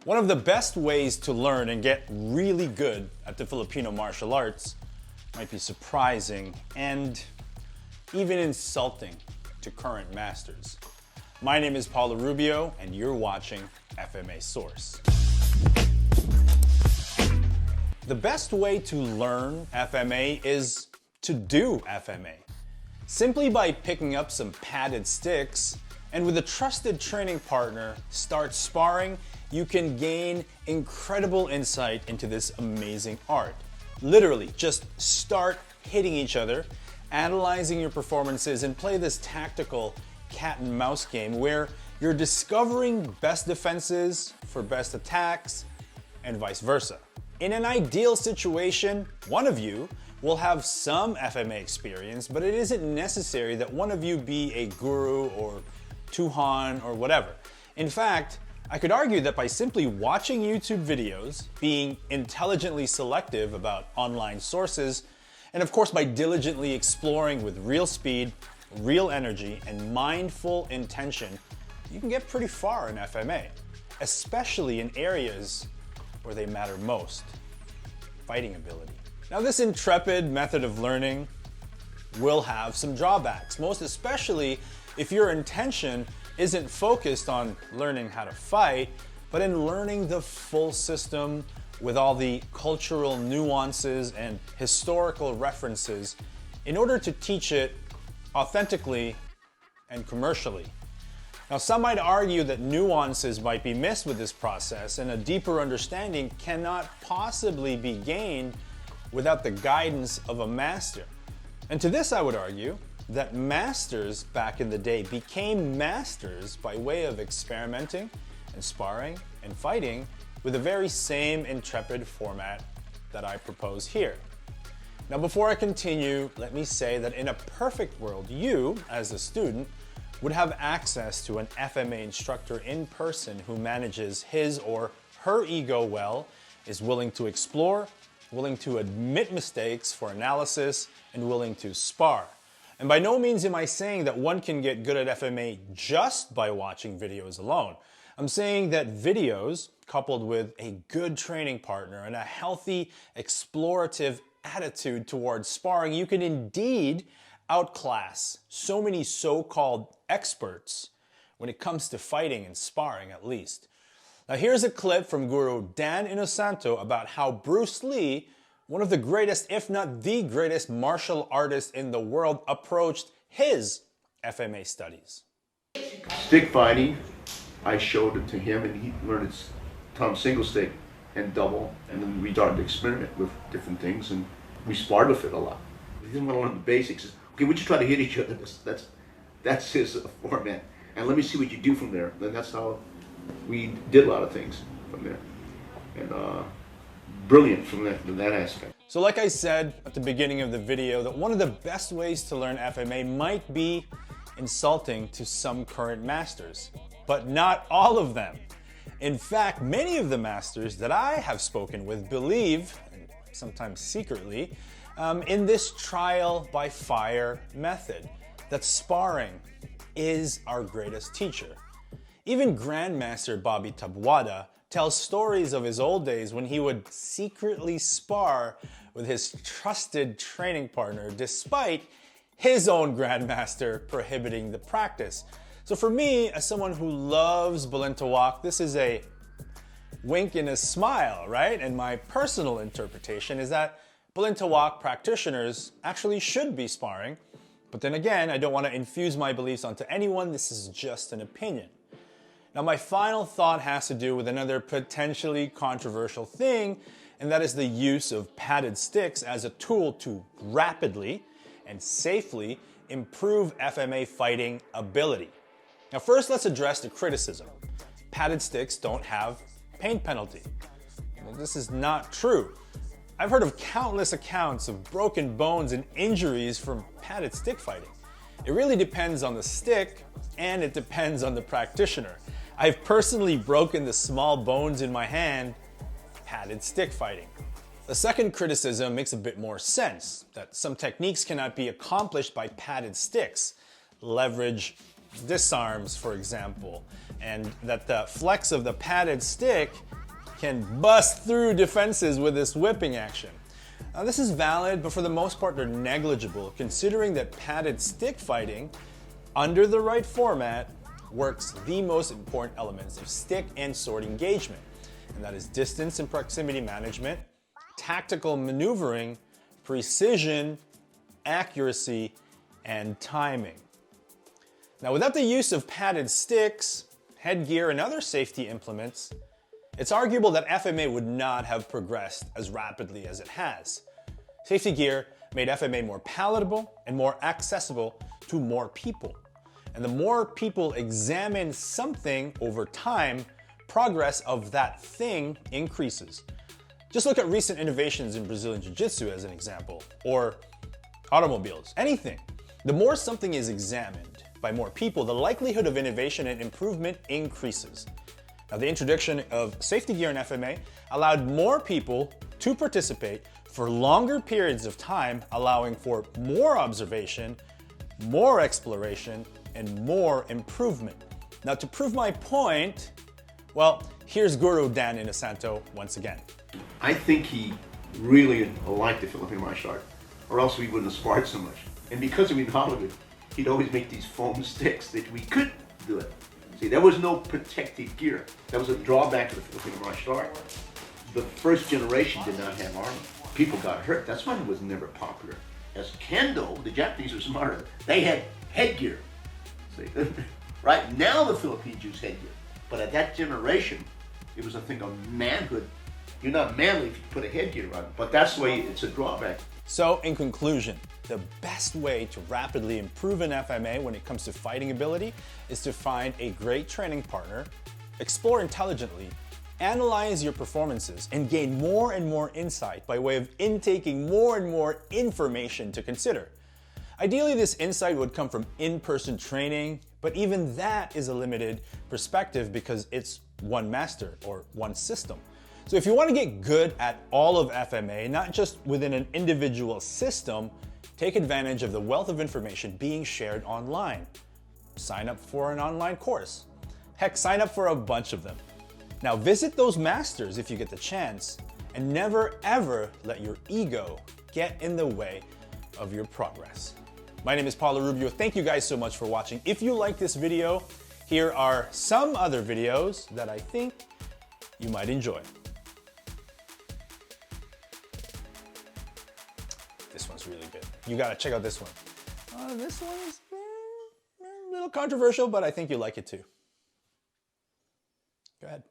One of the best ways to learn and get really good at the Filipino martial arts might be surprising and even insulting to current masters. My name is Paulo Rubio, and you're watching FMA Source. The best way to learn FMA is to do FMA. Simply by picking up some padded sticks and with a trusted training partner, start sparring, you can gain incredible insight into this amazing art. Literally, just start hitting each other, analyzing your performances, and play this tactical cat and mouse game where you're discovering best defenses for best attacks and vice versa. In an ideal situation, one of you will have some FMA experience, but it isn't necessary that one of you be a guru or tuhan or whatever. In fact, I could argue that by simply watching YouTube videos, being intelligently selective about online sources, and of course by diligently exploring with real speed, real energy, and mindful intention, you can get pretty far in FMA, especially in areas where they matter most: fighting ability. Now, this intrepid method of learning will have some drawbacks, most especially if your intention isn't focused on learning how to fight, but in learning the full system with all the cultural nuances and historical references in order to teach it authentically and commercially. Now, some might argue that nuances might be missed with this process, and a deeper understanding cannot possibly be gained without the guidance of a master. And to this I would argue that masters back in the day became masters by way of experimenting and sparring and fighting with the very same intrepid format that I propose here. Now, before I continue, let me say that in a perfect world, you, as a student, would have access to an FMA instructor in person who manages his or her ego well, is willing to explore, willing to admit mistakes for analysis, and willing to spar. And by no means am I saying that one can get good at FMA just by watching videos alone. I'm saying that videos, coupled with a good training partner and a healthy, explorative attitude towards sparring, you can indeed outclass so many so-called experts when it comes to fighting and sparring, at least. Now, here's a clip from Guro Dan Inosanto about how Bruce Lee, one of the greatest, if not the greatest martial artist in the world, approached his FMA studies. Stick fighting, I showed it to him, and he learned his thumb single stick and double, and then we started to experiment with different things, and we sparred with it a lot. He didn't want to learn the basics. Okay, we just try to hit each other. That's his format, and let me see what you do from there. Then that's how we did a lot of things from there, and brilliant from that aspect. So like I said at the beginning of the video, that one of the best ways to learn FMA might be insulting to some current masters, but not all of them. In fact, many of the masters that I have spoken with believe, and sometimes secretly, in this trial by fire method, that sparring is our greatest teacher. Even Grandmaster Bobby Tabuada tells stories of his old days when he would secretly spar with his trusted training partner despite his own Grandmaster prohibiting the practice. So for me, as someone who loves Balintawak, this is a wink and a smile, right? And my personal interpretation is that Balintawak practitioners actually should be sparring. But then again, I don't want to infuse my beliefs onto anyone. This is just an opinion. Now, my final thought has to do with another potentially controversial thing, and that is the use of padded sticks as a tool to rapidly and safely improve FMA fighting ability. Now, first, let's address the criticism. Padded sticks don't have pain penalty. Well, this is not true. I've heard of countless accounts of broken bones and injuries from padded stick fighting. It really depends on the stick, and it depends on the practitioner. I've personally broken the small bones in my hand padded stick fighting. The second criticism makes a bit more sense, that some techniques cannot be accomplished by padded sticks. Leverage, disarms, for example, and that the flex of the padded stick can bust through defenses with this whipping action. Now this is valid, but for the most part they're negligible, considering that padded stick fighting, under the right format, works the most important elements of stick and sword engagement, and that is distance and proximity management, tactical maneuvering, precision, accuracy, and timing. Now, without the use of padded sticks, headgear, and other safety implements, it's arguable that FMA would not have progressed as rapidly as it has. Safety gear made FMA more palatable and more accessible to more people. And the more people examine something over time, progress of that thing increases. Just look at recent innovations in Brazilian Jiu-Jitsu as an example, or automobiles, anything. The more something is examined by more people, the likelihood of innovation and improvement increases. Now, the introduction of safety gear in FMA allowed more people to participate for longer periods of time, allowing for more observation, more exploration, and more improvement. Now, to prove my point, well, here's Guro Dan Inosanto once again. I think he really liked the Filipino martial art, or else we wouldn't have sparred so much. And because of in Hollywood, he'd always make these foam sticks that we could do it. See, there was no protective gear. That was a drawback to the Filipino martial art. The first generation did not have armor. People got hurt. That's why it was never popular. As Kendo, the Japanese are smarter. They had headgear. See, right now the Philippines use headgear. But at that generation, it was a thing of manhood. You're not manly if you put a headgear on. But that's the way it's a drawback. So, in conclusion, the best way to rapidly improve an FMA when it comes to fighting ability is to find a great training partner, explore intelligently, analyze your performances, and gain more and more insight by way of intaking more and more information to consider. Ideally, this insight would come from in-person training, but even that is a limited perspective because it's one master or one system. So if you want to get good at all of FMA, not just within an individual system, take advantage of the wealth of information being shared online. Sign up for an online course. Heck, sign up for a bunch of them. Now visit those masters if you get the chance, and never ever let your ego get in the way of your progress. My name is Paulo Rubio. Thank you guys so much for watching. If you like this video, here are some other videos that I think you might enjoy. This one's really good. You gotta check out this one. This one's a little controversial, but I think you like it too. Go ahead.